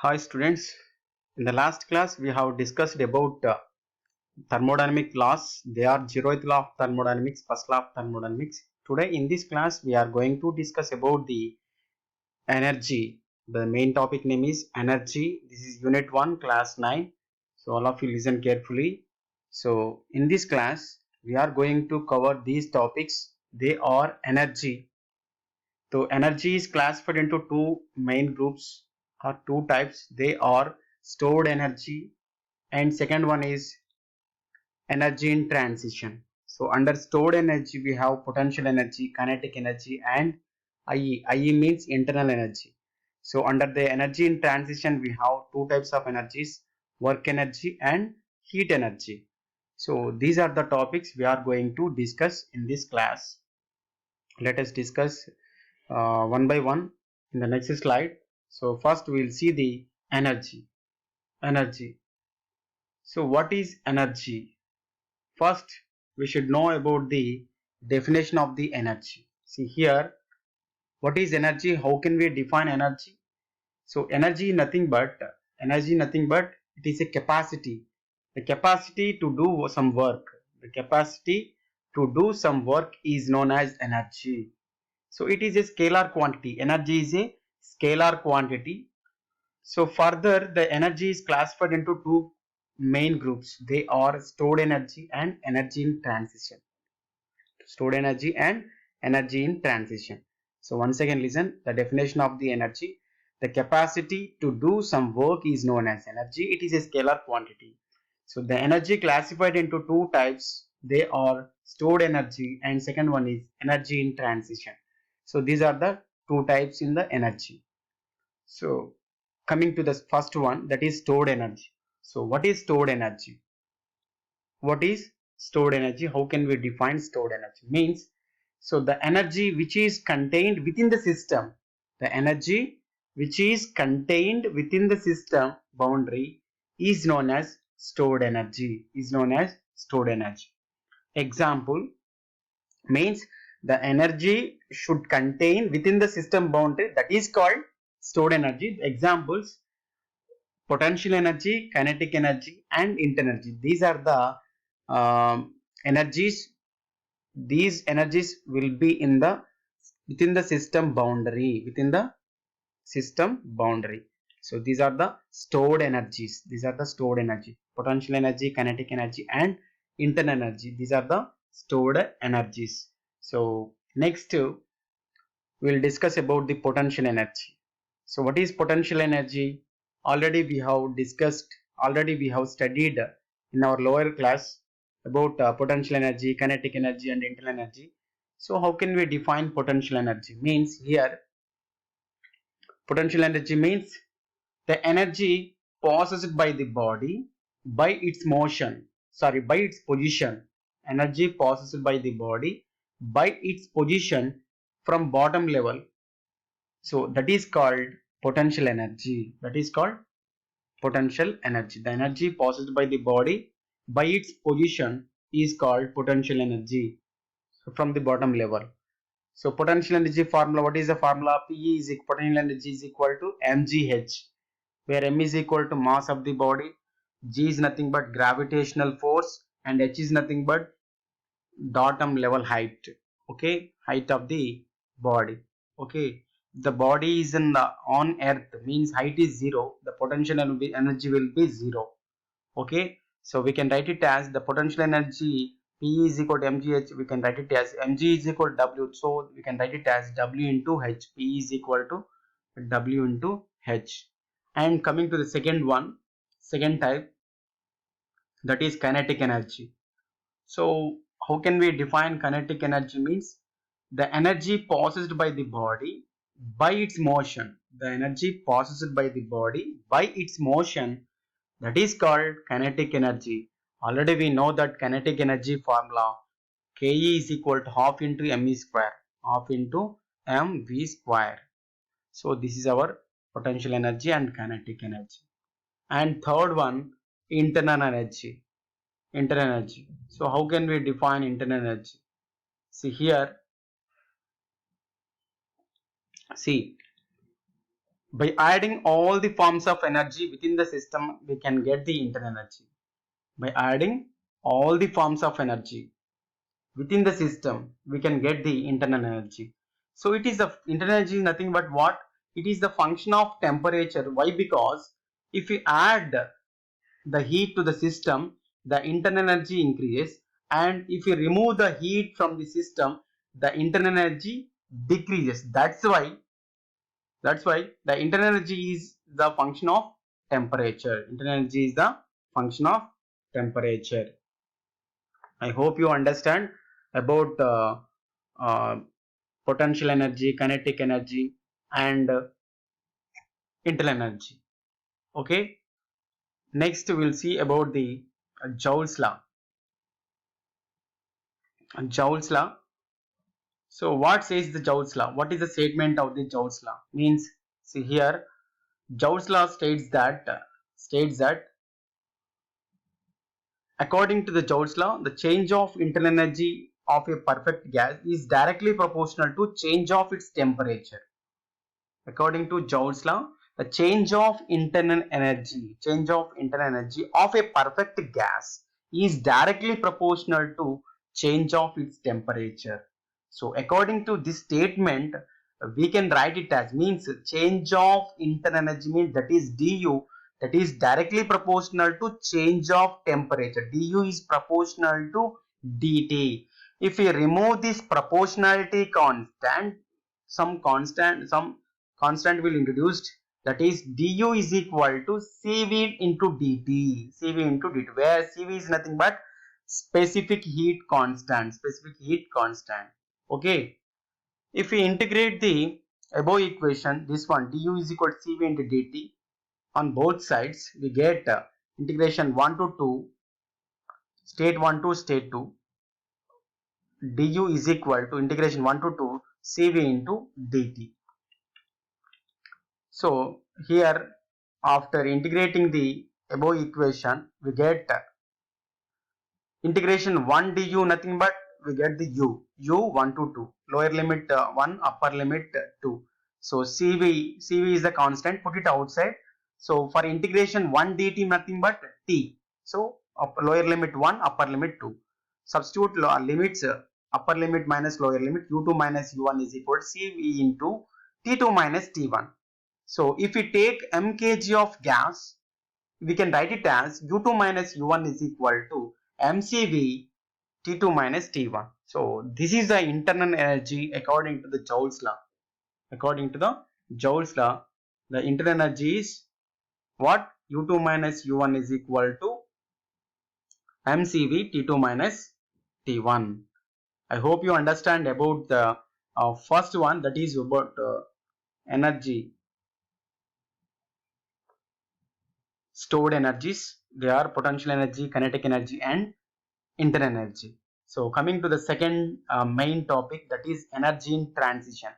Hi students, in the last class we have discussed about thermodynamic laws. They are zeroth law of thermodynamics, first law of thermodynamics. Today in this class we are going to discuss about the energy. The main topic name is energy. This is unit 1 class 9. So all of you listen carefully. So in this class we are going to cover these topics. They are energy. So energy is classified into two main groups or two types. They are stored energy and second one is energy in transition. So under stored energy we have potential energy, kinetic energy and IE. IE means internal energy. So under the energy in transition we have two types of energies, work energy and heat energy. So these are the topics we are going to discuss in this class. Let us discuss one by one in the next slide. So first we will see the energy. Energy. So what is energy? First we should know about the definition of the energy. See here, what is energy? How can we define energy? So energy nothing but it is a capacity. The capacity to do some work. The capacity to do some work is known as energy. So it is a scalar quantity. Energy is a scalar quantity. So further, the energy is classified into two main groups. They are stored energy and energy in transition. Stored energy and energy in transition. So once again listen, the definition of the energy. The capacity to do some work is known as energy. It is a scalar quantity. So the energy classified into two types. They are stored energy and second one is energy in transition. So these are the two types in the energy. So coming to the first one, that is stored energy. So what is stored energy? What is stored energy? How can we define stored energy? Means, so the energy which is contained within the system, the energy which is contained within the system boundary is known as stored energy, is known as stored energy. Example means the energy should contain within the system boundary, that is called stored energy. Examples: potential energy, kinetic energy and internal energy. These are the energies. These energies will be in the within the system boundary, within the system boundary. So these are the stored energies. These are the stored energy. Potential energy, kinetic energy and internal energy. These are the stored energies. So next we will discuss about the potential energy. So what is potential energy? Already we have discussed, already we have studied in our lower class about potential energy, kinetic energy and internal energy. So how can we define potential energy? Means here, potential energy means the energy possessed by the body by its motion, sorry, by its position. Energy possessed by the body by its position from bottom level. So that is called potential energy. That is called potential energy. The energy possessed by the body by its position is called potential energy. So from the bottom level. So potential energy formula, what is the formula? PE is equal, potential energy is equal to mgh, where m is equal to mass of the body, g is nothing but gravitational force and h is nothing but bottom level height. Okay, height of the body. Okay, the body is in the on earth, means height is 0, the potential energy will be 0. Okay, so we can write it as the potential energy P is equal to mgh. We can write it as mg is equal to w, so we can write it as w into h. P is equal to w into h. And coming to the second one, second type, that is kinetic energy. So how can we define kinetic energy? Means the energy possessed by the body by its motion. The energy possessed by the body by its motion, that is called kinetic energy. Already we know that kinetic energy formula, Ke is equal to half into mv square, half into mv square. So this is our potential energy and kinetic energy. And third one, internal energy. Internal energy. So how can we define internal energy? See here, see By adding all the forms of energy within the system, we can get the internal energy. By adding all the forms of energy within the system, we can get the internal energy. So it is the internal energy is nothing but what? It is the function of temperature. Why? Because if we add the heat to the system, the internal energy increases, and if you remove the heat from the system, the internal energy decreases. That's why the internal energy is the function of temperature. Internal energy is the function of temperature. I hope you understand about uh, potential energy, kinetic energy, and internal energy. Okay. Next, we'll see about the Joule's law. Joule's law. So, what says the Joule's law? What is the statement of the Joule's law? Means, see here, Joule's law states that according to the Joule's law, the change of internal energy of a perfect gas is directly proportional to change of its temperature. According to Joule's law, the change of internal energy of a perfect gas is directly proportional to change of its temperature. So according to this statement, we can write it as means change of internal energy means that is du, that is directly proportional to change of temperature. Du is proportional to dt. If we remove this proportionality constant, some constant will introduced, that is du is equal to cv into dt, where cv is nothing but specific heat constant. Okay, if we integrate the above equation, this one du is equal to cv into dt, on both sides we get integration 1 to 2, state 1 to state 2, du is equal to integration 1 to 2 cv into dt. So here, after integrating the above equation, we get integration 1 du nothing but we get the u 1 to 2, lower limit 1, upper limit 2. So cv is the constant, put it outside. So for integration 1 dt nothing but t. So lower limit 1, upper limit 2. Substitute limits, upper limit minus lower limit, u2 minus u1 is equal to cv into t2 minus t1. So if we take mkg of gas, we can write it as u2 minus u1 is equal to mcv t2 minus t1. So this is the internal energy according to the Joule's law. According to the Joule's law, the internal energy is what? u2 minus u1 is equal to mcv t2 minus t1. I hope you understand about the first one, that is about energy, stored energies. They are potential energy, kinetic energy, and internal energy. So coming to the second main topic, that is energy in transition.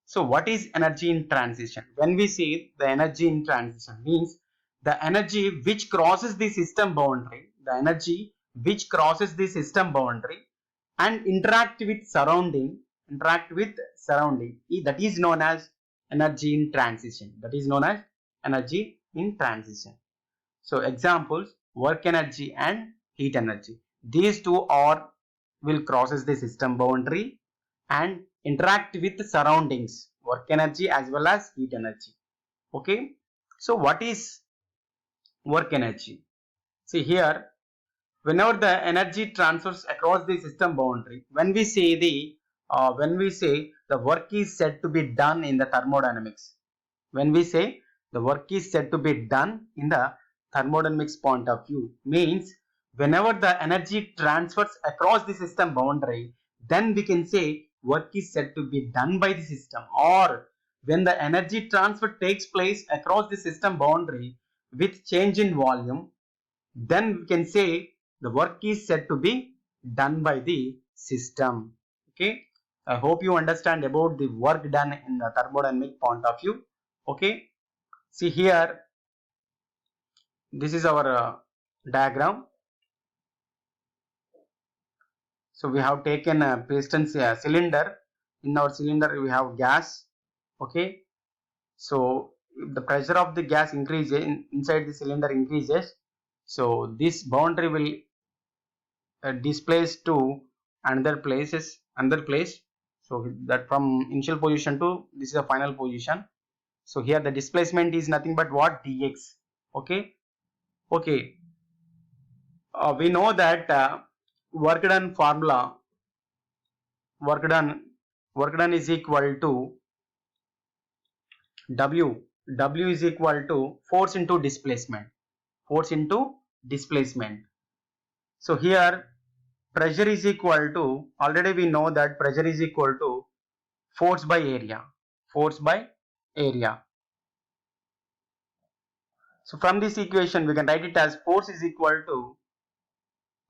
So what is energy in transition? When we say the energy in transition means the energy which crosses the system boundary, and interact with surrounding, that is known as energy in transition. So examples, work energy and heat energy. These two are will crosses the system boundary and interact with the surroundings, work energy as well as heat energy. Okay. So what is work energy? See here, whenever the energy transfers across the system boundary, when we say the work is said to be done in the thermodynamics, when we say the work is said to be done in the thermodynamics point of view, means whenever the energy transfers across the system boundary, then we can say work is said to be done by the system. Or when the energy transfer takes place across the system boundary with change in volume, then we can say the work is said to be done by the system. Okay, I hope you understand about the work done in the thermodynamic point of view. Okay, see here, this is our diagram. So we have taken a piston cylinder. In our cylinder we have gas. Okay, So if the pressure of the gas increases inside the cylinder increases, so this boundary will displace to another place. So that from initial position to this is the final position. So here the displacement is nothing but what, dx. Okay. Okay. We know that work done formula, work done is equal to W. W is equal to force into displacement. Force into displacement. So here pressure is equal to, already we know that pressure is equal to force by area. Force by area. So from this equation we can write it as force is equal to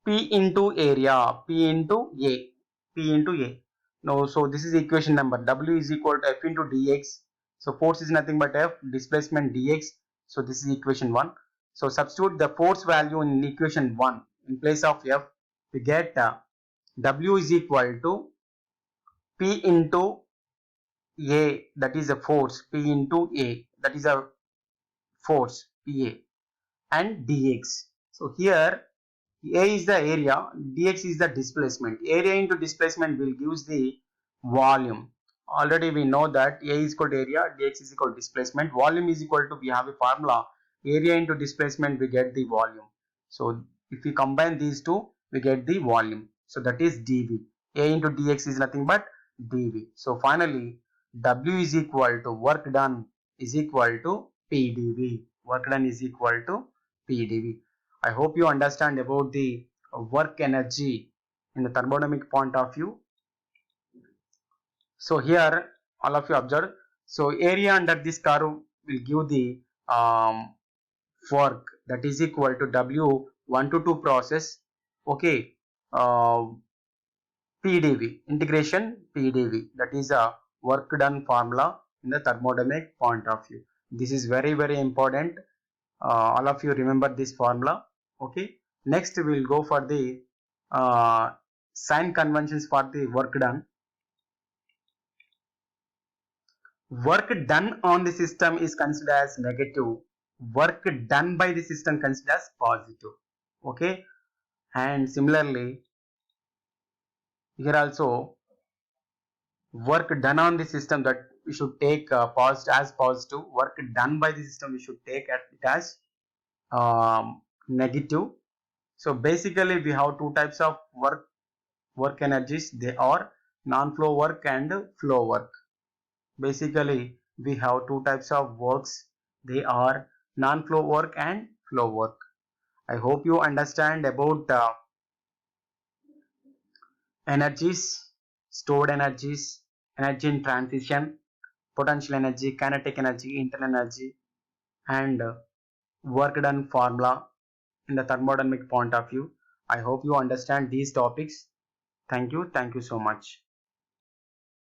P into area. P into A. P into A. Now, so this is equation number. W is equal to F into dx. So force is nothing but F, displacement dx. So this is equation 1. So substitute the force value in equation 1 in place of F. We get W is equal to P into A, that is a force. P into A, that is a force, PA, and dx. So here A is the area, dx is the displacement. Area into displacement will gives the volume. Already we know that A is equal to area, dx is equal to displacement. Volume is equal to, we have a formula, area into displacement, we get the volume. So if we combine these two, we get the volume. So that is dV. A into dx is nothing but dV. So finally, W is equal to work done is equal to PdV. Work done is equal to PdV. I hope you understand about the work energy in the thermodynamic point of view. So here all of you observe. So area under this curve will give the work, that is equal to W1 to 2 process. Okay. PdV, integration PdV, that is a work done formula in the thermodynamic point of view. This is very important. All of you remember this formula. Okay. Next we will go for the sign conventions for the work done. Work done on the system is considered as negative. Work done by the system considered as positive. Okay. And similarly here also work done on the system, that we should take positive. Work done by the system we should take it as negative. So basically we have two types of work energies. They are non-flow work and flow work. Basically we have two types of works. They are non-flow work and flow work. I hope you understand about energies, stored energies, energy in transition, potential energy, kinetic energy, internal energy, and work done formula in the thermodynamic point of view. I hope you understand these topics. Thank you so much.